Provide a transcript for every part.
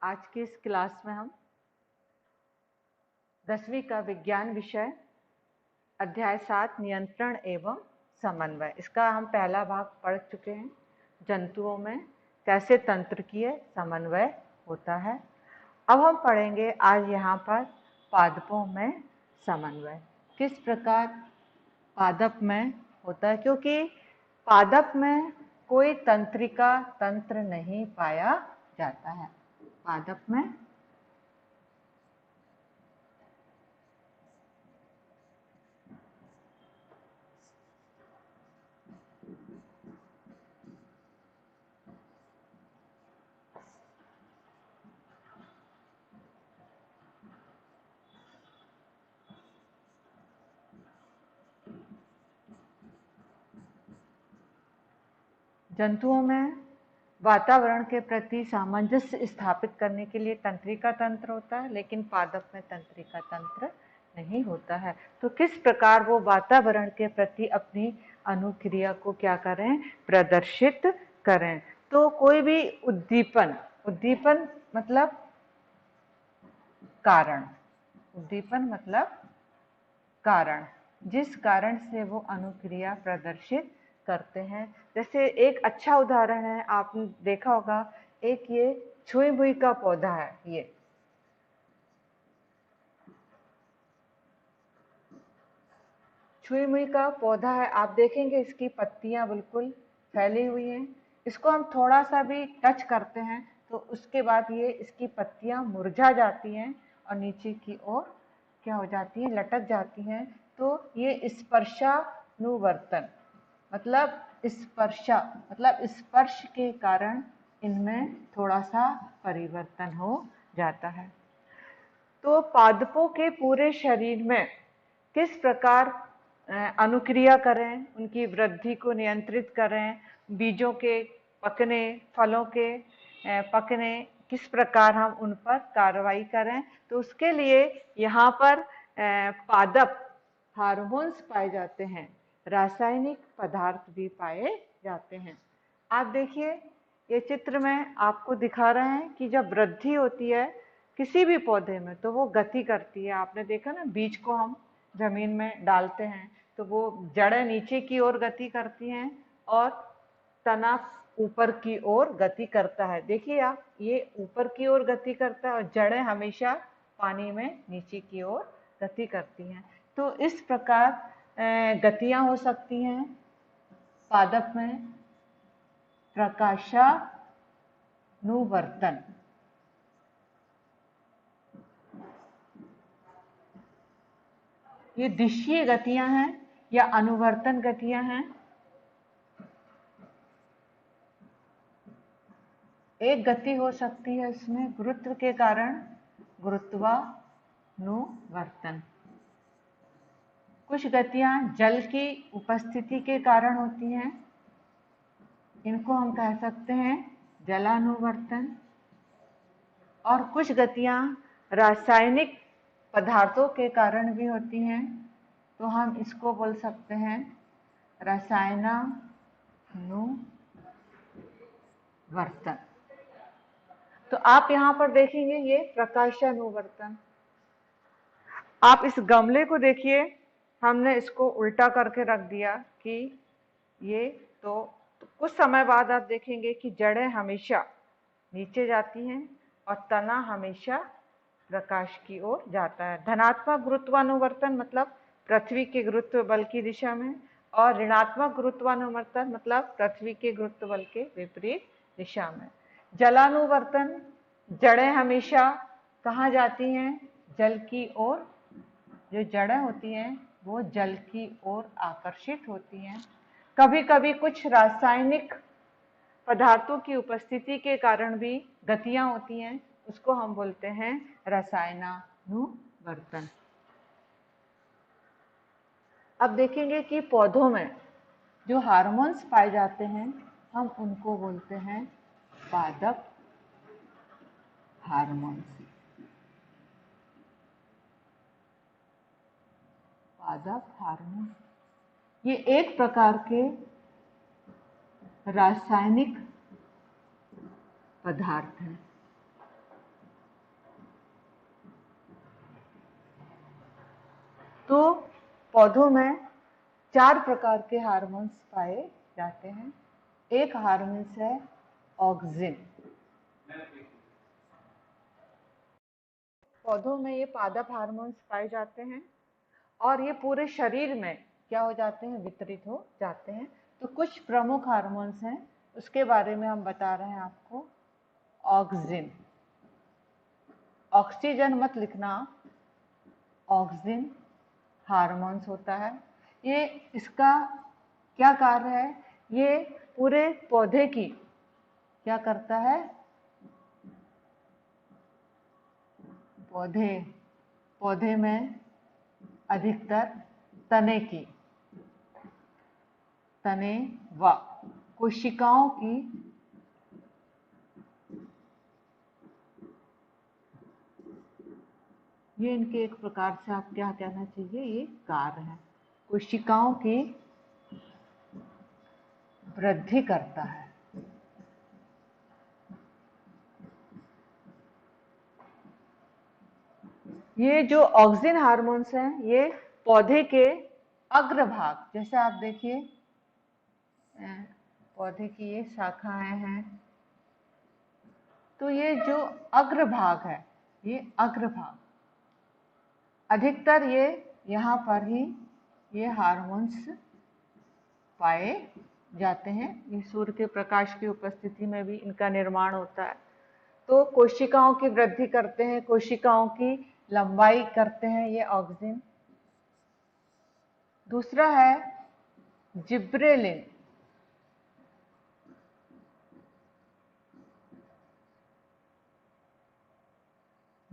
आज की इस क्लास में हम 10वीं का विज्ञान विषय अध्याय 7 नियंत्रण एवं समन्वय, इसका हम पहला भाग पढ़ चुके हैं। जंतुओं में कैसे तंत्रकीय समन्वय होता है। अब हम पढ़ेंगे आज यहाँ पर पादपों में समन्वय किस प्रकार पादप में होता है, क्योंकि पादप में कोई तंत्रिका तंत्र नहीं पाया जाता है। पादप में जंतुओं में वातावरण के प्रति सामंजस्य स्थापित करने के लिए तंत्रिका तंत्र होता है, लेकिन पादप में तंत्रिका तंत्र नहीं होता है। तो किस प्रकार वो वातावरण के प्रति अपनी अनुक्रिया को क्या करें, प्रदर्शित करें। तो कोई भी उद्दीपन मतलब कारण, उद्दीपन मतलब कारण, जिस कारण से वो अनुक्रिया प्रदर्शित करते हैं। जैसे एक अच्छा उदाहरण है, आपने देखा होगा, एक ये छुई मुई का पौधा है। ये छुई मुई का पौधा है, आप देखेंगे इसकी पत्तियां बिल्कुल फैली हुई हैं। इसको हम थोड़ा सा भी टच करते हैं तो उसके बाद ये इसकी पत्तियां मुरझा जाती हैं और नीचे की ओर क्या हो जाती है, लटक जाती हैं। तो ये स्पर्शानुवर्तन मतलब स्पर्श के कारण इनमें थोड़ा सा परिवर्तन हो जाता है। तो पादपों के पूरे शरीर में किस प्रकार अनुक्रिया करें, उनकी वृद्धि को नियंत्रित करें, बीजों के पकने, फलों के पकने, किस प्रकार हम उन पर कार्रवाई करें। तो उसके लिए यहाँ पर पादप हार्मोन्स पाए जाते हैं, रासायनिक पदार्थ भी पाए जाते हैं। आप देखिए ये चित्र में आपको दिखा रहे हैं कि जब वृद्धि होती है किसी भी पौधे में तो वो गति करती है। आपने देखा ना, बीज को हम जमीन में डालते हैं तो वो जड़ें नीचे की ओर गति करती हैं और तना ऊपर की ओर गति करता है। देखिए आप, ये ऊपर की ओर गति करता है और जड़ें हमेशा पानी में नीचे की ओर गति करती हैं। तो इस प्रकार गतियां हो सकती हैं पादप में। प्रकाशानुवर्तन, ये दिशीय गतियां हैं या अनुवर्तन गतियां हैं। एक गति हो सकती है इसमें गुरुत्व के कारण गुरुत्वानुवर्तन। कुछ गतियां जल की उपस्थिति के कारण होती हैं, इनको हम कह सकते हैं जलानुवर्तन। और कुछ गतियां रासायनिक पदार्थों के कारण भी होती हैं, तो हम इसको बोल सकते हैं रसायनानुवर्तन। तो आप यहाँ पर देखेंगे ये प्रकाशानुवर्तन। आप इस गमले को देखिए, हमने इसको उल्टा करके रख दिया कि ये तो कुछ समय बाद आप देखेंगे कि जड़ें हमेशा नीचे जाती हैं और तना हमेशा प्रकाश की ओर जाता है। धनात्मक गुरुत्वानुवर्तन मतलब पृथ्वी के गुरुत्व बल की दिशा में, और ऋणात्मक गुरुत्वानुवर्तन मतलब पृथ्वी के गुरुत्व बल के विपरीत दिशा में। जलानुवर्तन, जड़ें हमेशा कहाँ जाती हैं, जल की ओर। जो जड़ें होती हैं वो जल की ओर आकर्षित होती हैं। कभी कभी कुछ रासायनिक पदार्थों की उपस्थिति के कारण भी गतियां होती हैं, उसको हम बोलते हैं रसायनानुवर्तन। अब देखेंगे कि पौधों में जो हार्मोन्स पाए जाते हैं हम उनको बोलते हैं पादप हार्मोन्स। पादप हार्मोन ये एक प्रकार के रासायनिक पदार्थ हैं। तो पौधों में 4 प्रकार के हार्मोन्स पाए जाते हैं। एक हार्मोन्स है ऑक्सिन। पौधों में ये पादप हार्मोन्स पाए जाते हैं और ये पूरे शरीर में क्या हो जाते हैं, वितरित हो जाते हैं। तो कुछ प्रमुख हार्मोन्स हैं, उसके बारे में हम बता रहे हैं आपको। ऑक्सिन, ऑक्सीजन मत लिखना, ऑक्सिन हार्मोन्स होता है। ये इसका क्या कार्य है, ये पूरे पौधे की क्या करता है, पौधे में अधिकतर तने व कोशिकाओं की ये इनके एक प्रकार से आप क्या कहना चाहिए, ये कार्य है। कोशिकाओं की वृद्धि करता है। ये जो ऑक्सिन हार्मोन्स हैं, ये पौधे के अग्रभाग, जैसे आप देखिए पौधे की ये शाखाएं हैं, तो ये जो अग्रभाग है, ये अग्रभाग अधिकतर ये यहाँ पर ही ये हार्मोन्स पाए जाते हैं। ये सूर्य के प्रकाश की उपस्थिति में भी इनका निर्माण होता है। तो कोशिकाओं की वृद्धि करते हैं, कोशिकाओं की लंबाई करते हैं ये ऑक्सिन। दूसरा है जिब्रेलिन।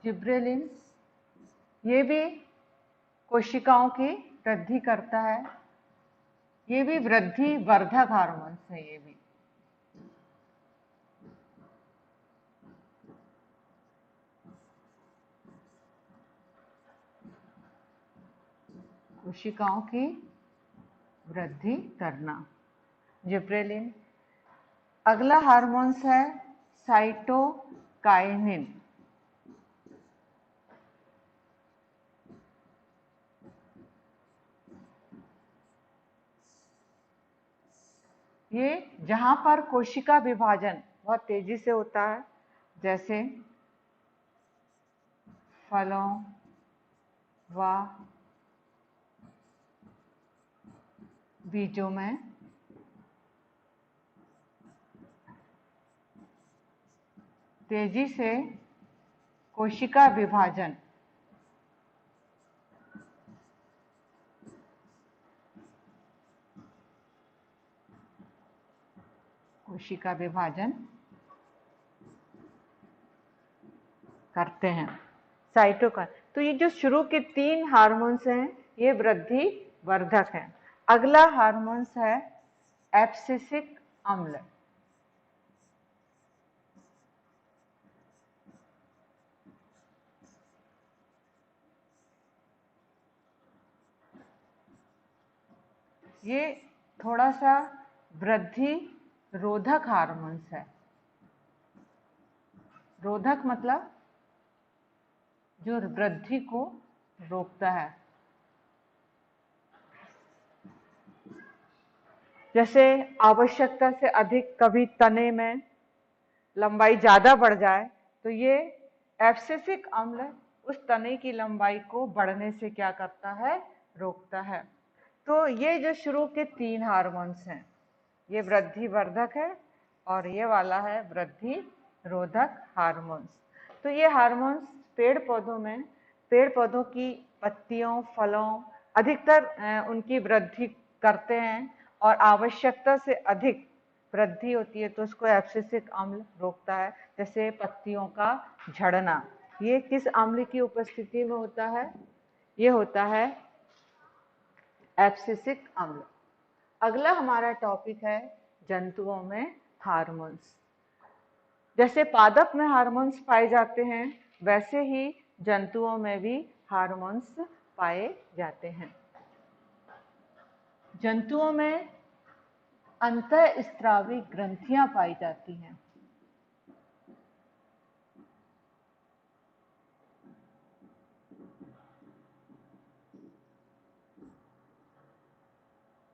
जिब्रेलिन ये भी कोशिकाओं की वृद्धि करता है। ये भी वृद्धि वर्धक हार्मोन्स है। ये भी कोशिकाओं की वृद्धि करना, जिब्रेलिन। अगला हार्मोन्स है साइटोकाइनिन। ये जहां पर कोशिका विभाजन बहुत तेजी से होता है, जैसे फलों व बीजों में, तेजी से कोशिका विभाजन करते हैं साइटोकाइन। तो ये जो शुरू के 3 हार्मोन्स हैं, ये वृद्धि वर्धक हैं। अगला हार्मोन्स है एब्सिसिक अम्ल। ये थोड़ा सा वृद्धि रोधक हार्मोन्स है। रोधक मतलब जो वृद्धि को रोकता है। जैसे आवश्यकता से अधिक कभी तने में लंबाई ज्यादा बढ़ जाए, तो ये एब्सिसिक अम्ल उस तने की लंबाई को बढ़ने से क्या करता है, रोकता है। तो ये जो शुरू के 3 हार्मोन्स हैं, ये वृद्धि वर्धक है और ये वाला है वृद्धि रोधक हार्मोन्स। तो ये हार्मोन्स पेड़ पौधों की पत्तियों, फलों अधिकतर उनकी वृद्धि करते हैं और आवश्यकता से अधिक वृद्धि होती है तो उसको एब्सिसिक अम्ल रोकता है। जैसे पत्तियों का झड़ना, ये किस अम्ल की उपस्थिति में होता है, ये होता है एब्सिसिक अम्ल। अगला हमारा टॉपिक है जंतुओं में हार्मोन्स। जैसे पादप में हार्मोन्स पाए जाते हैं, वैसे ही जंतुओं में भी हार्मोन्स पाए जाते हैं। जंतुओं में अंतःस्रावी ग्रंथियां पाई जाती हैं।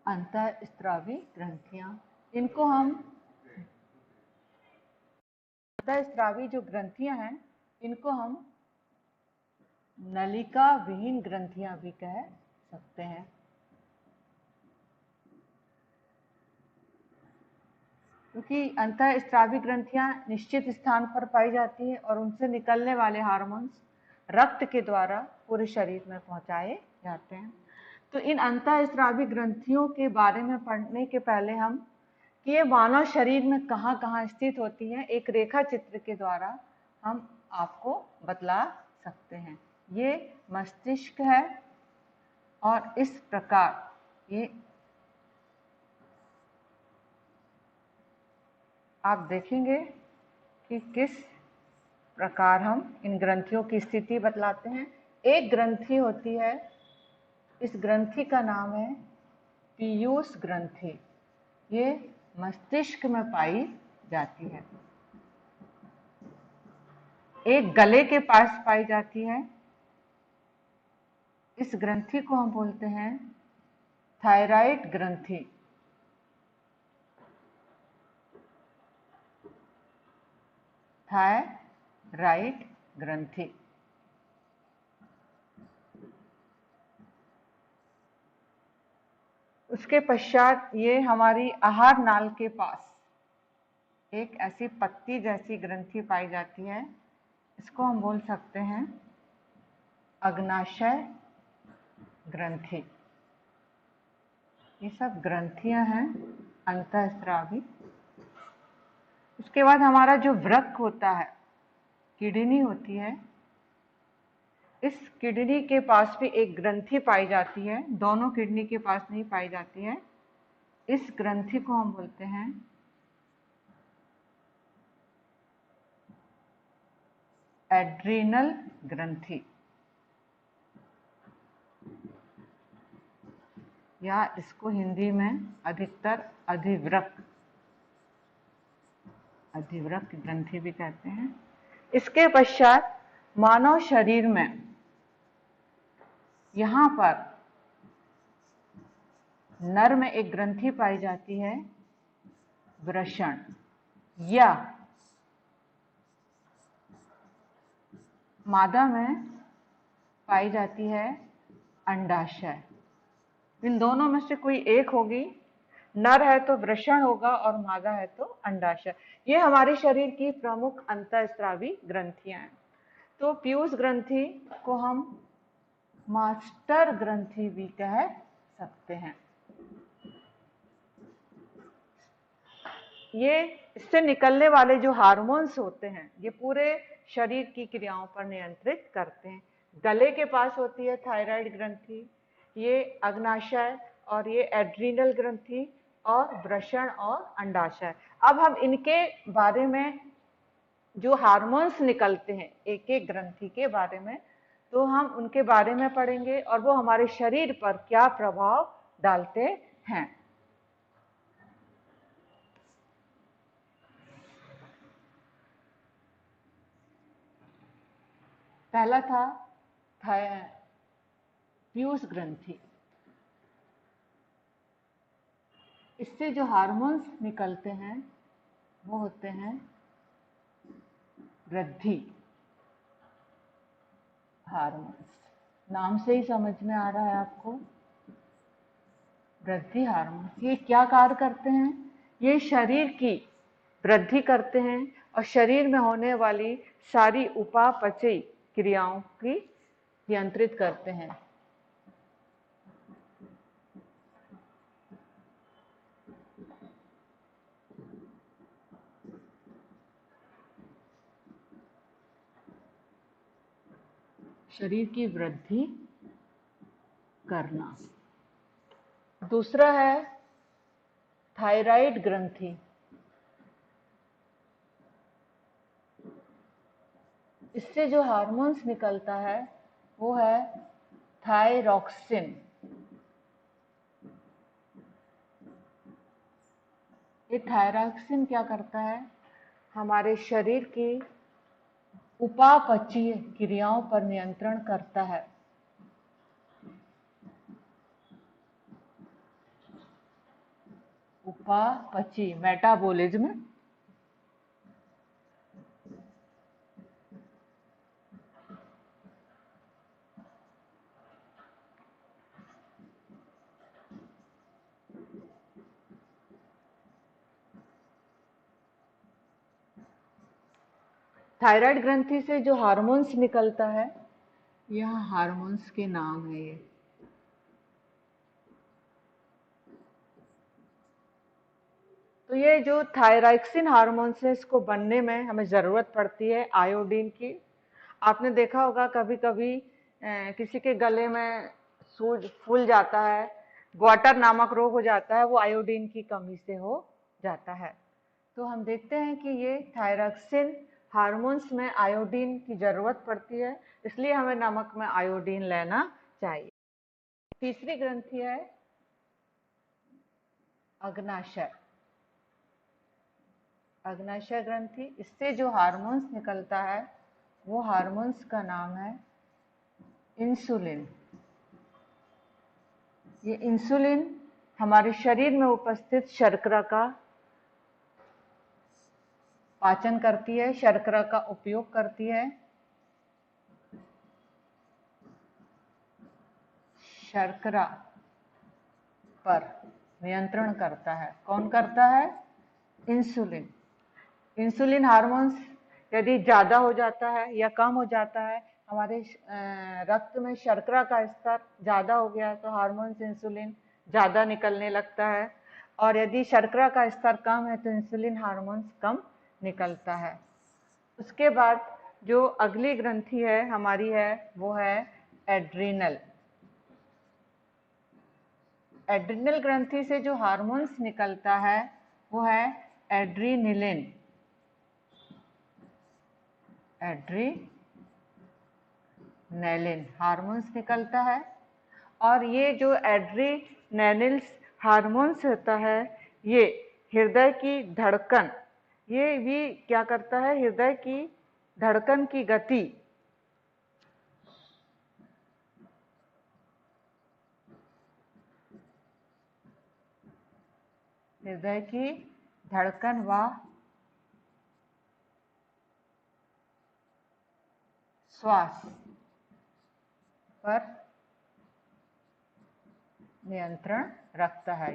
अंतःस्रावी ग्रंथियां, इनको हम अंतःस्रावी जो ग्रंथियां हैं इनको हम नलिका विहीन ग्रंथियां भी कह सकते हैं। क्योंकि अंतःस्रावी ग्रंथियां निश्चित स्थान पर पाई जाती है और उनसे निकलने वाले हार्मोन्स रक्त के द्वारा पूरे शरीर में पहुंचाए जाते हैं। तो इन अंतःस्रावी ग्रंथियों के बारे में पढ़ने के पहले हम कि ये मानव शरीर में कहाँ कहाँ स्थित होती हैं एक रेखा चित्र के द्वारा हम आपको बतला सकते हैं। ये मस्तिष्क है और इस प्रकार ये आप देखेंगे कि किस प्रकार हम इन ग्रंथियों की स्थिति बतलाते हैं। एक ग्रंथि होती है, इस ग्रंथि का नाम है पीयूष ग्रंथि। ये मस्तिष्क में पाई जाती है। एक गले के पास पाई जाती है। इस ग्रंथि को हम बोलते हैं थायराइड ग्रंथि। थायराइड ग्रंथि। उसके पश्चात ये हमारी आहार नाल के पास एक ऐसी पत्ती जैसी ग्रंथि पाई जाती है, इसको हम बोल सकते हैं अग्नाशय ग्रंथि। ये सब ग्रंथियां हैं अंतःस्रावी। उसके बाद हमारा जो वृक्क होता है, किडनी होती है, इस किडनी के पास भी एक ग्रंथि पाई जाती है, दोनों किडनी के पास नहीं पाई जाती है। इस ग्रंथि को हम बोलते हैं एड्रीनल ग्रंथि, या इसको हिंदी में अधिकतर अधिवृक्क ग्रंथि भी कहते हैं। इसके पश्चात मानव शरीर में यहाँ पर नर में एक ग्रंथि पाई जाती है वृषण, या मादा में पाई जाती है अंडाशय। इन दोनों में से कोई एक होगी, नर है तो वृषण होगा और मादा है तो अंडाशय। ये हमारे शरीर की प्रमुख अंतःस्रावी ग्रंथियां हैं। तो पीयूष ग्रंथि को हम मास्टर ग्रंथि भी कह सकते हैं। ये इससे निकलने वाले जो हार्मोन्स होते हैं ये पूरे शरीर की क्रियाओं पर नियंत्रित करते हैं। गले के पास होती है थायराइड ग्रंथि, ये अग्नाशय और ये एड्रीनल ग्रंथि और वृषण और अंडाशय। अब हम इनके बारे में जो हार्मोन्स निकलते हैं एक एक ग्रंथि के बारे में, तो हम उनके बारे में पढ़ेंगे और वो हमारे शरीर पर क्या प्रभाव डालते हैं। पहला था पीयूष ग्रंथि। इससे जो हार्मोन्स निकलते हैं वो होते हैं वृद्धि हार्मोन्स। नाम से ही समझ में आ रहा है आपको, वृद्धि हार्मोन्स। ये क्या कार्य करते हैं? ये शरीर की वृद्धि करते हैं और शरीर में होने वाली सारी उपापचयी क्रियाओं की नियंत्रित करते हैं। शरीर की वृद्धि करना। दूसरा है थायराइड ग्रंथि। इससे जो हार्मोन्स निकलता है वो है थायरॉक्सिन। ये थायरॉक्सिन क्या करता है? हमारे शरीर की उपापचयी क्रियाओं पर नियंत्रण करता है। उपापचय, मेटाबॉलिज्म। थायराइड ग्रंथि से जो हार्मोन्स निकलता है, यह हार्मोन्स के नाम है ये। तो ये जो थायरॉक्सिन हार्मोन्स है, इसको बनने में हमें ज़रूरत पड़ती है आयोडीन की। आपने देखा होगा कभी कभी किसी के गले में सूज फूल जाता है, ग्वाटर नामक रोग हो जाता है, वो आयोडीन की कमी से हो जाता है। तो हम देखते हैं कि ये थायरॉक्सिन हार्मोन्स में आयोडीन की ज़रूरत पड़ती है, इसलिए हमें नमक में आयोडीन लेना चाहिए। तीसरी ग्रंथि है अग्नाशय। अग्नाशय ग्रंथि, इससे जो हार्मोन्स निकलता है वो हार्मोन्स का नाम है इंसुलिन। ये इंसुलिन हमारे शरीर में उपस्थित शर्करा का पाचन करती है, शर्करा का उपयोग करती है, शर्करा पर नियंत्रण करता है। कौन करता है? इंसुलिन। इंसुलिन हार्मोन्स यदि ज़्यादा हो जाता है या कम हो जाता है, हमारे रक्त में शर्करा का स्तर ज़्यादा हो गया तो हार्मोन्स इंसुलिन ज़्यादा निकलने लगता है, और यदि शर्करा का स्तर कम है तो इंसुलिन हार्मोन्स कम निकलता है। उसके बाद जो अगली ग्रंथि है हमारी है वो है एड्रिनल। एड्रिनल ग्रंथि से जो हार्मोन्स निकलता है वो है एड्रीनिलिन। एड्रीनलिन हार्मोन्स निकलता है, और ये जो एड्रीनलिन हार्मोन्स होता है, ये हृदय की धड़कन, ये भी क्या करता है? हृदय की धड़कन की गति हृदय की धड़कन व श्वास पर नियंत्रण रखता है।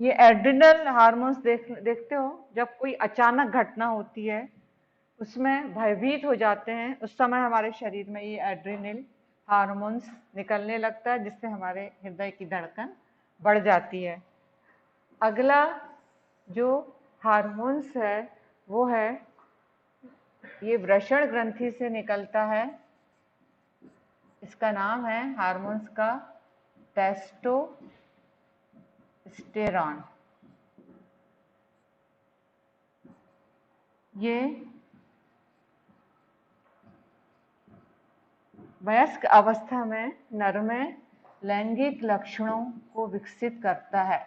ये एड्रिनल हार्मोन्स देखते हो, जब कोई अचानक घटना होती है उसमें भयभीत हो जाते हैं, उस समय हमारे शरीर में ये एड्रिनल हार्मोन्स निकलने लगता है, जिससे हमारे हृदय की धड़कन बढ़ जाती है। अगला जो हार्मोन्स है वो है, ये वृषण ग्रंथि से निकलता है, इसका नाम है हार्मोन्स का टेस्टोस्टेरॉन। ये वयस्क अवस्था में नर में लैंगिक लक्षणों को विकसित करता है।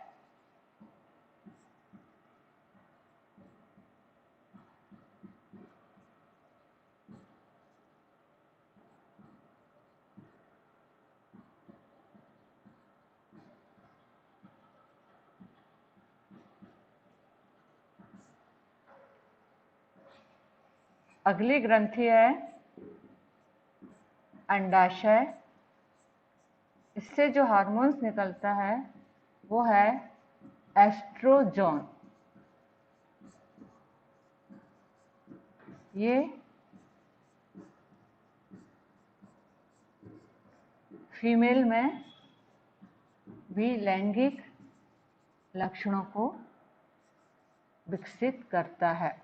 अगली ग्रंथि है अंडाशय। इससे जो हार्मोन्स निकलता है वो है एस्ट्रोजोन। ये फीमेल में भी लैंगिक लक्षणों को विकसित करता है।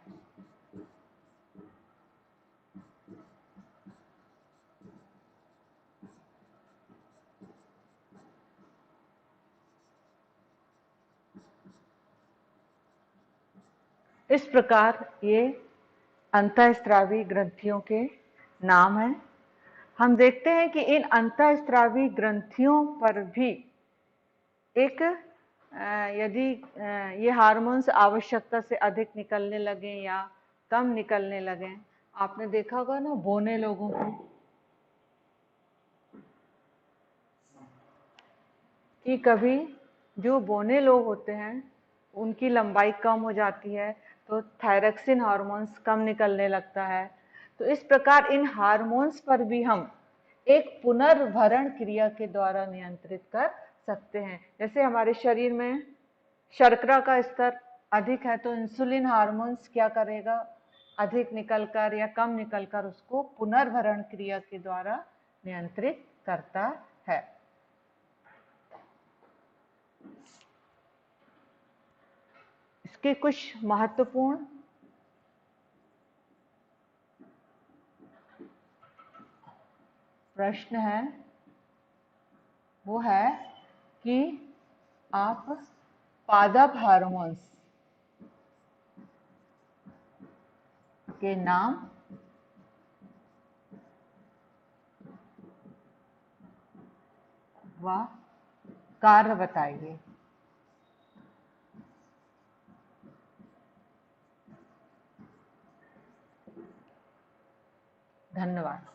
इस प्रकार ये अंतःस्रावी ग्रंथियों के नाम हैं। हम देखते हैं कि इन अंतःस्रावी ग्रंथियों पर भी एक यदि ये हार्मोन्स आवश्यकता से अधिक निकलने लगे या कम निकलने लगे, आपने देखा होगा ना बौने लोगों को, कि कभी जो बौने लोग होते हैं उनकी लंबाई कम हो जाती है, तो थायरॉक्सिन हार्मोन्स कम निकलने लगता है। तो इस प्रकार इन हार्मोन्स पर भी हम एक पुनर्भरण क्रिया के द्वारा नियंत्रित कर सकते हैं। जैसे हमारे शरीर में शर्करा का स्तर अधिक है तो इंसुलिन हार्मोन्स क्या करेगा, अधिक निकलकर या कम निकलकर उसको पुनर्भरण क्रिया के द्वारा नियंत्रित करता है। इसके कुछ महत्वपूर्ण प्रश्न है, वो है कि आप पादप हार्मोन्स के नाम व कार्य बताइए। धन्यवाद।